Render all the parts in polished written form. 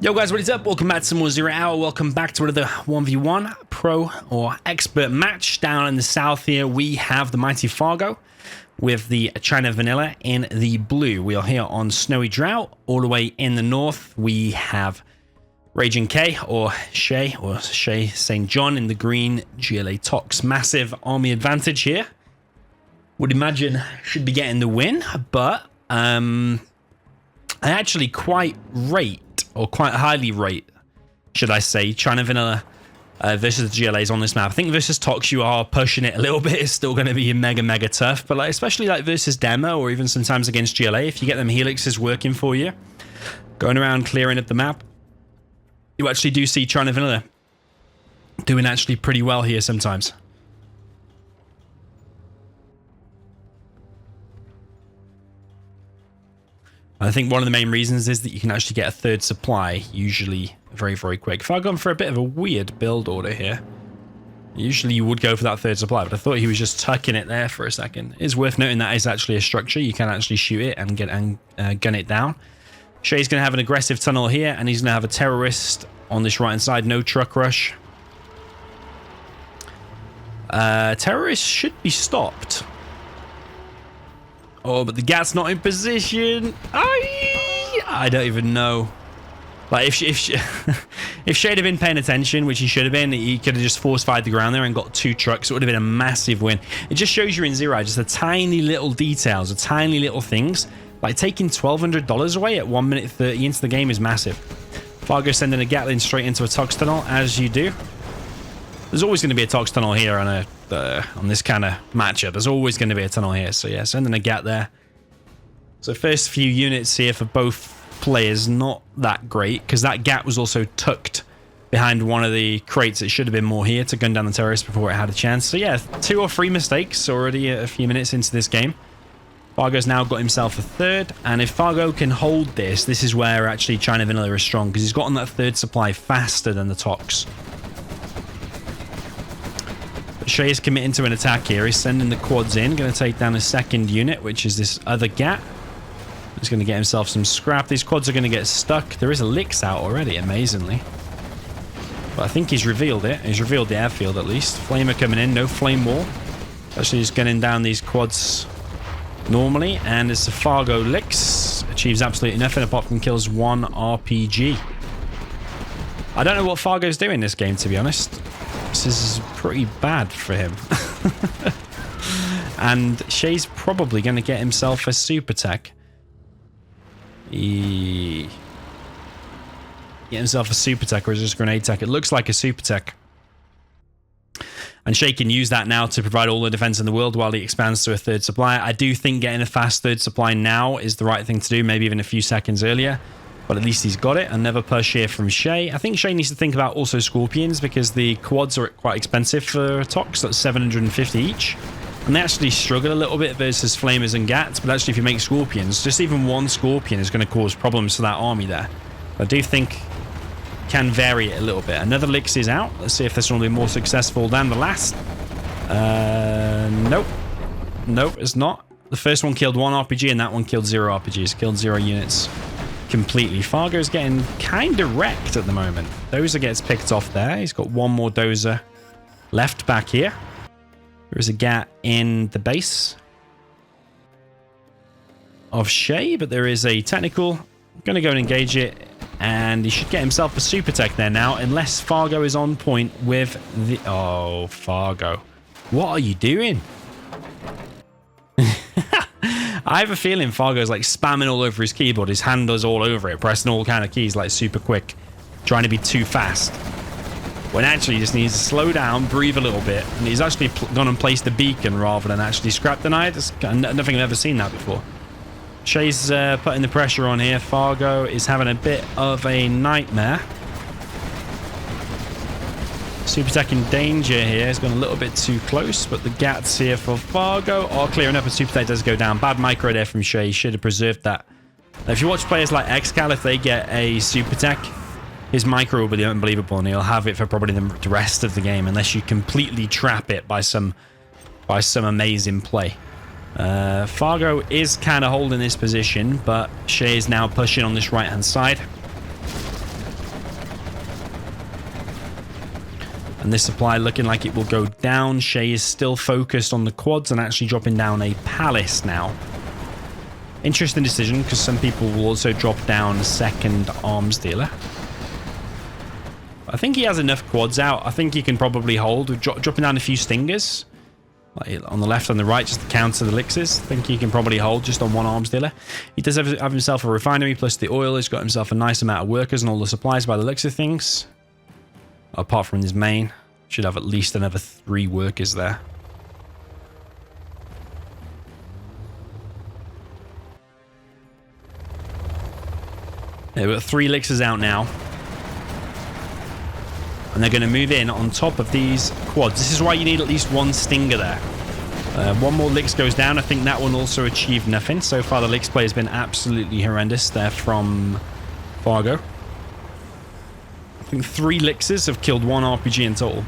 Yo guys, what is up? Welcome back to some more Zero Hour. Welcome back to another 1v1 pro or expert match. Down in the south here, we have the mighty Fargo with the China Vanilla in the blue. We are here on snowy Drought. All the way in the north, we have Raging K or Shaye St. John in the green. GLA Tox. Massive army advantage here. Would imagine should be getting the win, but I actually quite highly rate, should I say, China Vanilla versus the GLAs on this map. I think versus Tox, you are pushing it a little bit. It's still going to be mega tough, but like especially like versus Demo or even sometimes against GLA, if you get them helixes working for you, going around clearing up the map, you actually do see China Vanilla doing actually pretty well here sometimes. I think one of the main reasons is that you can actually get a third supply, usually very quick. If I've gone for a bit of a weird build order here, usually you would go for that third supply, but I thought he was just tucking it there for a second. It's worth noting that is actually a structure. You can actually shoot it and gun it down. Shaye's going to have an aggressive tunnel here, and he's going to have a terrorist on this right-hand side. No truck rush. Terrorist should be stopped. Oh, but the Gat's not in position. I don't even know. Like, if Shaye had been paying attention, which he should have been, he could have just force-fired the ground there and got 2 trucks. It would have been a massive win. It just shows you in Zero, just the tiny little details, the tiny little things. Like, taking $1,200 away at 1 minute 30 into the game is massive. Fargo sending a Gatling straight into a Tox tunnel, as you do. There's always going to be a Tox tunnel here on this kind of matchup. There's always going to be a tunnel here. So yeah, sending a Gat there. So first few units here for both players, not that great, because that Gat was also tucked behind one of the crates. It should have been more here to gun down the terrorist before it had a chance. So yeah, 2 or 3 mistakes already a few minutes into this game. Fargo's now got himself a third, and if Fargo can hold this is where actually China Vanilla is strong, because he's gotten that third supply faster than the Tox. Shaye is committing to an attack here. He's sending the quads in. Going to take down a second unit, which is this other Gat. He's going to get himself some scrap. These quads are going to get stuck. There is a Lix out already, amazingly. But I think he's revealed it. He's revealed the airfield, at least. Flamer coming in. No flame wall. Actually, he's gunning down these quads normally. And it's the Fargo Lix. Achieves absolutely nothing apart from kills 1 RPG. I don't know what Fargo's doing this game, to be honest. This is pretty bad for him. And Shaye's probably going to get himself a super tech. Get himself a super tech, or is it just a grenade tech? It looks like a super tech. And Shaye can use that now to provide all the defense in the world while he expands to a third supply. I do think getting a fast third supply now is the right thing to do, maybe even a few seconds earlier. But at least he's got it. Another push here from Shaye. I think Shaye needs to think about also Scorpions, because the quads are quite expensive for Tox. That's 750 each. And they actually struggle a little bit versus Flamers and Gats. But actually, if you make Scorpions, just even one Scorpion is going to cause problems to that army there. I do think can vary it a little bit. Another Lix is out. Let's see if this one will be more successful than the last. Nope. Nope, it's not. The first one killed 1 RPG and that one killed 0 RPGs. Killed 0 units. Completely. Fargo's getting kind of wrecked at the moment. Dozer gets picked off there. He's got 1 more Dozer left back here. There is a Gat in the base of Shaye, but there is a technical. I'm going to go and engage it, and he should get himself a super tech there now, unless Fargo is on point with the... Oh, Fargo. What are you doing? I have a feeling Fargo's like spamming all over his keyboard. His hand is all over it, pressing all kind of keys like super quick, trying to be too fast. When actually he just needs to slow down, breathe a little bit, and he's actually gone and placed the beacon rather than actually scrap the night. I don't think I've ever seen that before. Shaye's putting the pressure on here. Fargo is having a bit of a nightmare. Super Tech in danger here. He's gone a little bit too close, but the Gats here for Fargo are clearing up, and Super Tech does go down. Bad micro there from Shaye. Should have preserved that. Now, if you watch players like Excal, if they get a Super Tech, his micro will be unbelievable, and he'll have it for probably the rest of the game, unless you completely trap it by some amazing play. Fargo is kind of holding this position, but Shaye is now pushing on this right-hand side. And this supply looking like it will go down. Shaye is still focused on the quads and actually dropping down a palace now. Interesting decision, because some people will also drop down a second arms dealer. I think he has enough quads out. I think he can probably hold with dropping down a few stingers. Like on the left and the right, just to counter the Lixes. I think he can probably hold just on one arms dealer. He does have himself a refinery plus the oil. He's got himself a nice amount of workers and all the supplies by the looks of things. Apart from his main. Should have at least another 3 workers there. Yeah, we've got 3 Lixes out now. And they're going to move in on top of these quads. This is why you need at least 1 stinger there. 1 more Lix goes down. I think that one also achieved nothing. So far, the Lix play has been absolutely horrendous there from Fargo. I think 3 Lixes have killed 1 RPG in total.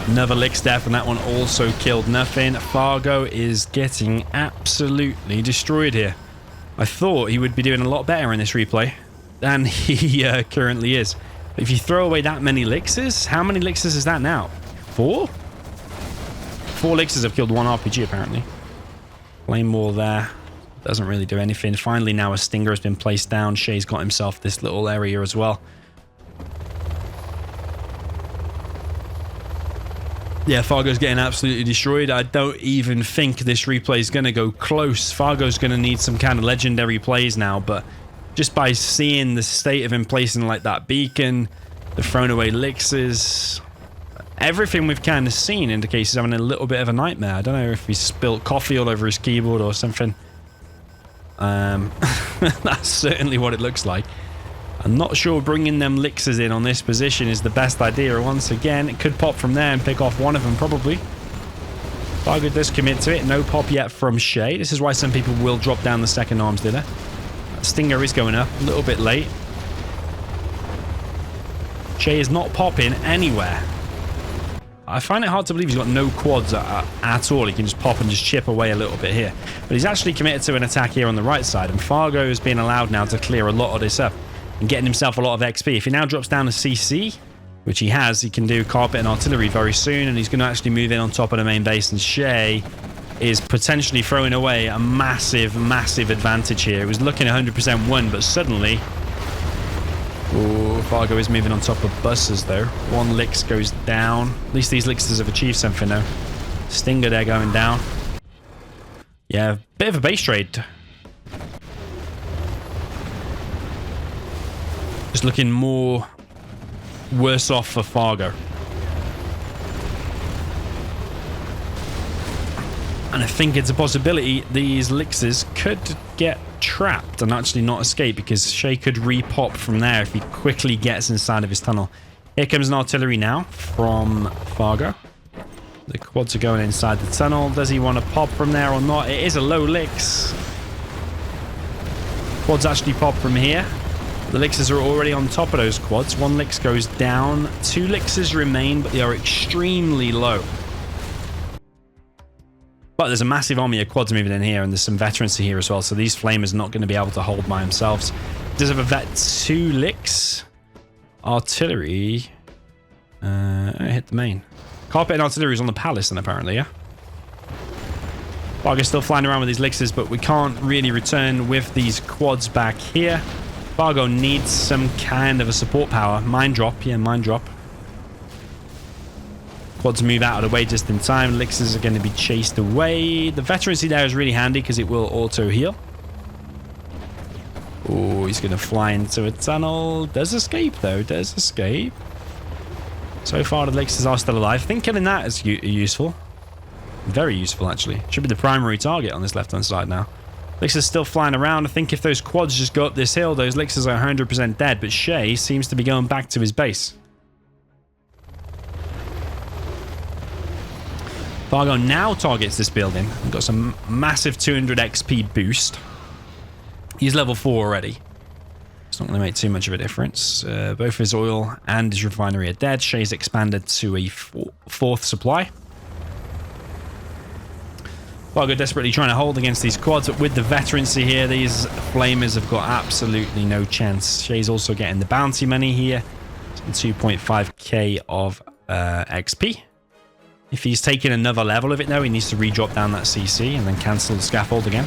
Another Lix death, and that one also killed nothing. Fargo is getting absolutely destroyed here. I thought he would be doing a lot better in this replay than he currently is. If you throw away that many Lixes, how many Lixes is that now? 4? 4 Lixes have killed 1 RPG apparently. Flame wall there. Doesn't really do anything. Finally now a stinger has been placed down. Shaye's got himself this little area as well. Yeah, Fargo's getting absolutely destroyed. I don't even think this replay is going to go close. Fargo's going to need some kind of legendary plays now, but just by seeing the state of him placing like that beacon, the thrown away Lixes, everything we've kind of seen indicates he's having a little bit of a nightmare. I don't know if he spilt coffee all over his keyboard or something. That's certainly what it looks like. I'm not sure bringing them Lixes in on this position is the best idea. Once again, it could pop from there and pick off one of them, probably. Fargo does commit to it. No pop yet from Shaye. This is why some people will drop down the second arms dealer. Stinger is going up a little bit late. Shaye is not popping anywhere. I find it hard to believe he's got no quads at all. He can just pop and just chip away a little bit here. But he's actually committed to an attack here on the right side. And Fargo has been allowed now to clear a lot of this up. And getting himself a lot of XP. If he now drops down a CC, which he has, he can do carpet and artillery very soon, and he's going to actually move in on top of the main base, and Shaye is potentially throwing away a massive, massive advantage here. It was looking 100% won, but suddenly... Oh, Fargo is moving on top of buses, though. 1 Lix goes down. At least these Lixes have achieved something, though. Stinger there going down. Yeah, bit of a base trade. Just looking more worse off for Fargo. And I think it's a possibility these Lixes could get trapped and actually not escape, because Shaye could repop from there if he quickly gets inside of his tunnel. Here comes an artillery now from Fargo. The quads are going inside the tunnel. Does he want to pop from there or not? It is a low Lix. Quads actually pop from here. The Lixes are already on top of those quads. 1 Lix goes down. 2 Lixes remain, but they are extremely low. But there's a massive army of quads moving in here, and there's some veterancy here as well, so these flamers are not going to be able to hold by themselves. Does have a vet 2 Lix. Artillery. Hit the main. Carpet and artillery is on the palace then, apparently, yeah? Fargo's still flying around with these Lixes, but we can't really return with these quads back here. Fargo needs some kind of a support power. Mine drop. Yeah, mine drop. Quads move out of the way just in time. Lixes are going to be chased away. The veterancy there is really handy because it will auto heal. Oh, he's going to fly into a tunnel. Does escape, though. Does escape. So far, the Lixes are still alive. I think killing that is useful. Very useful, actually. Should be the primary target on this left-hand side now. Lixes still flying around. I think if those quads just go up this hill, those Lixes are 100% dead. But Shaye seems to be going back to his base. Fargo now targets this building. We've got some massive 200 XP boost. He's level 4 already. It's not going to make too much of a difference. Both his oil and his refinery are dead. Shaye's expanded to a 4th supply. Fargo desperately trying to hold against these quads, but with the veterancy here, these flamers have got absolutely no chance. Shaye's also getting the bounty money here. 2.5k of XP. If he's taking another level of it though, he needs to re-drop down that CC and then cancel the scaffold again.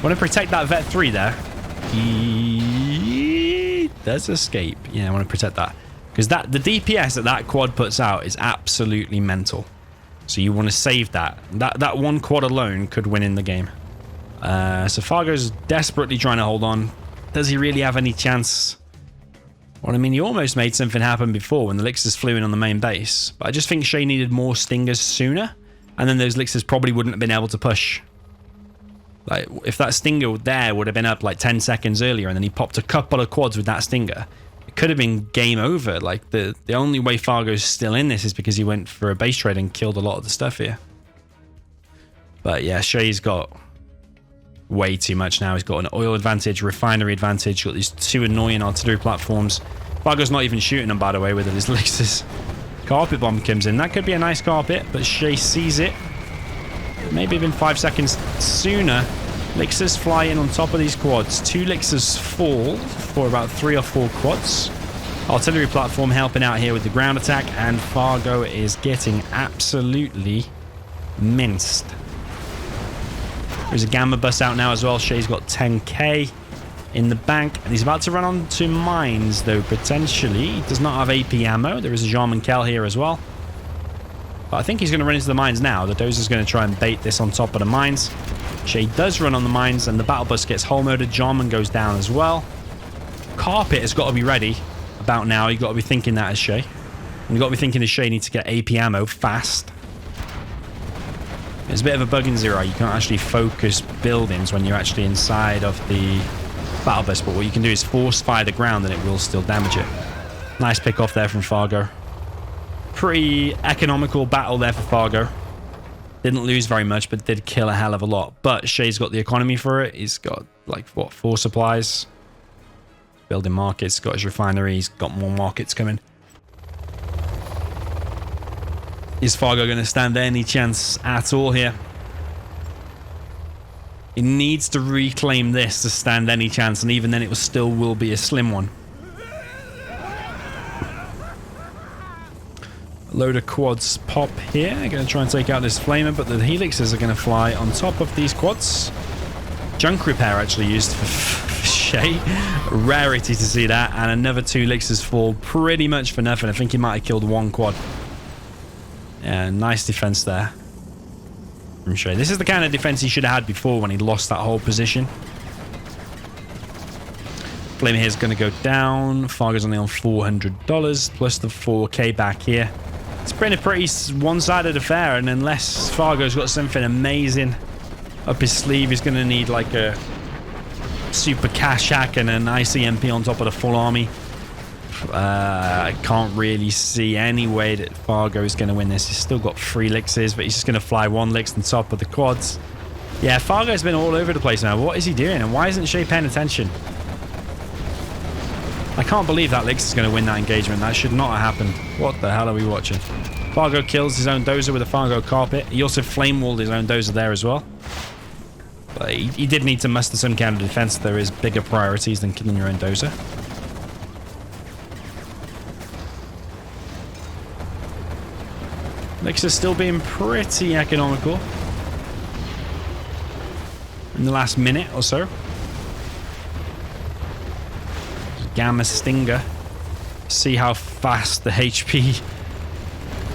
Want to protect that Vet 3 there. He does escape. Yeah, I want to protect that. Because the DPS that quad puts out is absolutely mental. So you want to save that. That one quad alone could win in the game. So Fargo's desperately trying to hold on. Does he really have any chance? Well, I mean, he almost made something happen before when the Lixers flew in on the main base. But I just think Shaye needed more stingers sooner. And then those Lixers probably wouldn't have been able to push. Like, if that stinger there would have been up like 10 seconds earlier and then he popped a couple of quads with that stinger, it could have been game over. Like, the only way Fargo's still in this is because he went for a base trade and killed a lot of the stuff here. But yeah, Shaye's got way too much now. He's got an oil advantage, refinery advantage, got these two annoying artillery platforms. Fargo's not even shooting them, by the way, with his Lixers. Carpet bomb comes in. That could be a nice carpet, but Shaye sees it. Maybe even 5 seconds sooner. Lixers fly in on top of these quads. 2 Lixers fall for about 3 or 4 quads. Artillery platform helping out here with the ground attack, and Fargo is getting absolutely minced. There's a gamma bus out now as well. Shaye's got 10k in the bank, and he's about to run onto mines, though, potentially. He does not have AP ammo. There is a Jean Kell here as well. But I think he's going to run into the mines now. The Dozer's going to try and bait this on top of the mines. Shaye does run on the mines, and the battle bus gets hull moded. Jarman goes down as well. Carpet has got to be ready about now. You've got to be thinking that as Shaye. And you've got to be thinking as Shaye needs to get AP ammo fast. There's a bit of a bug in Zero. You can't actually focus buildings when you're actually inside of the battle bus, but what you can do is force fire the ground and it will still damage it. Nice pick off there from Fargo. Pretty economical battle there for Fargo. Didn't lose very much, but did kill a hell of a lot. But Shaye's got the economy for it. He's got, like, what, 4 supplies? Building markets, got his refinery, he's got more markets coming. Is Fargo going to stand any chance at all here? He needs to reclaim this to stand any chance, and even then it still will be a slim one. A load of quads pop here. They're going to try and take out this flamer, but the helixes are going to fly on top of these quads. Junk repair actually used for Shaye. Rarity to see that. And another 2 Lixers fall pretty much for nothing. I think he might have killed 1 quad. Yeah, nice defense there from Shaye. This is the kind of defense he should have had before when he lost that whole position. Flamer here is going to go down. Fargo's only on $400 plus the 4k back here. It's been a pretty one-sided affair, and unless Fargo's got something amazing up his sleeve, he's going to need like a super cash hack and an ICMP on top of the full army. I can't really see any way that Fargo is going to win this. He's still got 3 Lixes, but he's just going to fly 1 Lix on top of the quads. Yeah, Fargo's been all over the place now. What is he doing, and why isn't Shaye paying attention? I can't believe that Lix is going to win that engagement. That should not have happened. What the hell are we watching? Fargo kills his own Dozer with a Fargo carpet. He also flame walled his own Dozer there as well. But he did need to muster some kind of defense. There is bigger priorities than killing your own Dozer. Lix is still being pretty economical in the last minute or so. Gamma Stinger. See how fast the HP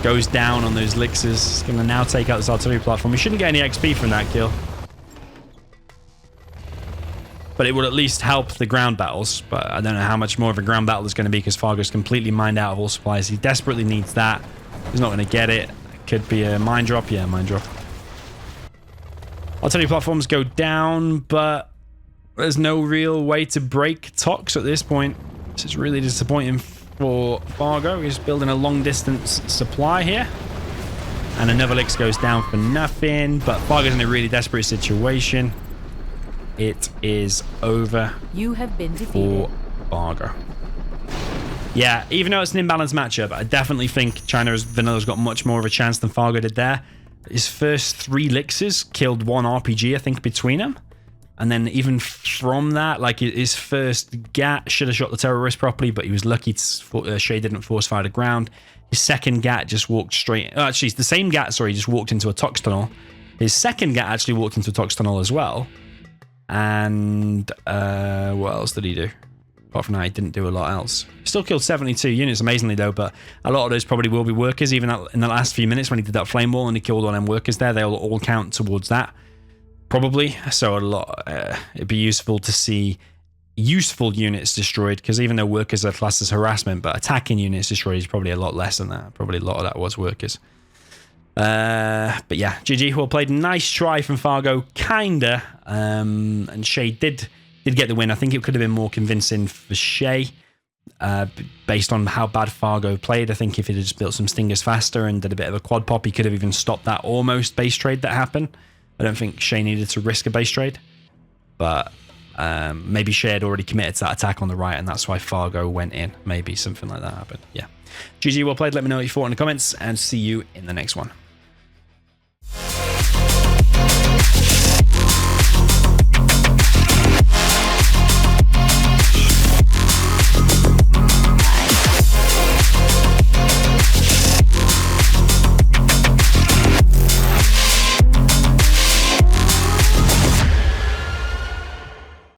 goes down on those Lixers. It's going to now take out this artillery platform. We shouldn't get any XP from that kill, but it would at least help the ground battles. But I don't know how much more of a ground battle is going to be because Fargo's completely mined out of all supplies. He desperately needs that. He's not going to get it. It could be a mine drop. Yeah, mine drop. Artillery platforms go down, but there's no real way to break Tox at this point. This is really disappointing for Fargo. He's building a long distance supply here. And another Lix goes down for nothing. But Fargo's in a really desperate situation. It is over. You have been defeated. For Fargo. Yeah, even though it's an imbalanced matchup, I definitely think Vanilla's got much more of a chance than Fargo did there. His first 3 Lixes killed 1 RPG, I think, between them. And then even from that, like his first GAT should have shot the terrorist properly, but he was lucky Shaye didn't force fire to ground. His second GAT just walked straight... Oh, actually, the same GAT, sorry, just walked into a tox tunnel. His second GAT actually walked into a tox tunnel as well. And what else did he do? Apart from that, he didn't do a lot else. He still killed 72 units, amazingly, though, but a lot of those probably will be workers, even in the last few minutes when he did that flame wall and he killed all them workers there. They'll all count towards that, probably. So it'd be useful to see useful units destroyed, because even though workers are classed as harassment, but attacking units destroyed is probably a lot less than that. Probably a lot of that was workers. But yeah, GG, well played. Nice try from Fargo, kinda. And Shaye did get the win. I think it could have been more convincing for Shaye, based on how bad Fargo played. I think if he'd just built some stingers faster and did a bit of a quad pop, he could have even stopped that almost base trade that happened. I don't think Shaye needed to risk a base trade, but maybe Shaye had already committed to that attack on the right, and that's why Fargo went in. Maybe something like that happened. Yeah. GG, well played. Let me know what you thought in the comments, and see you in the next one.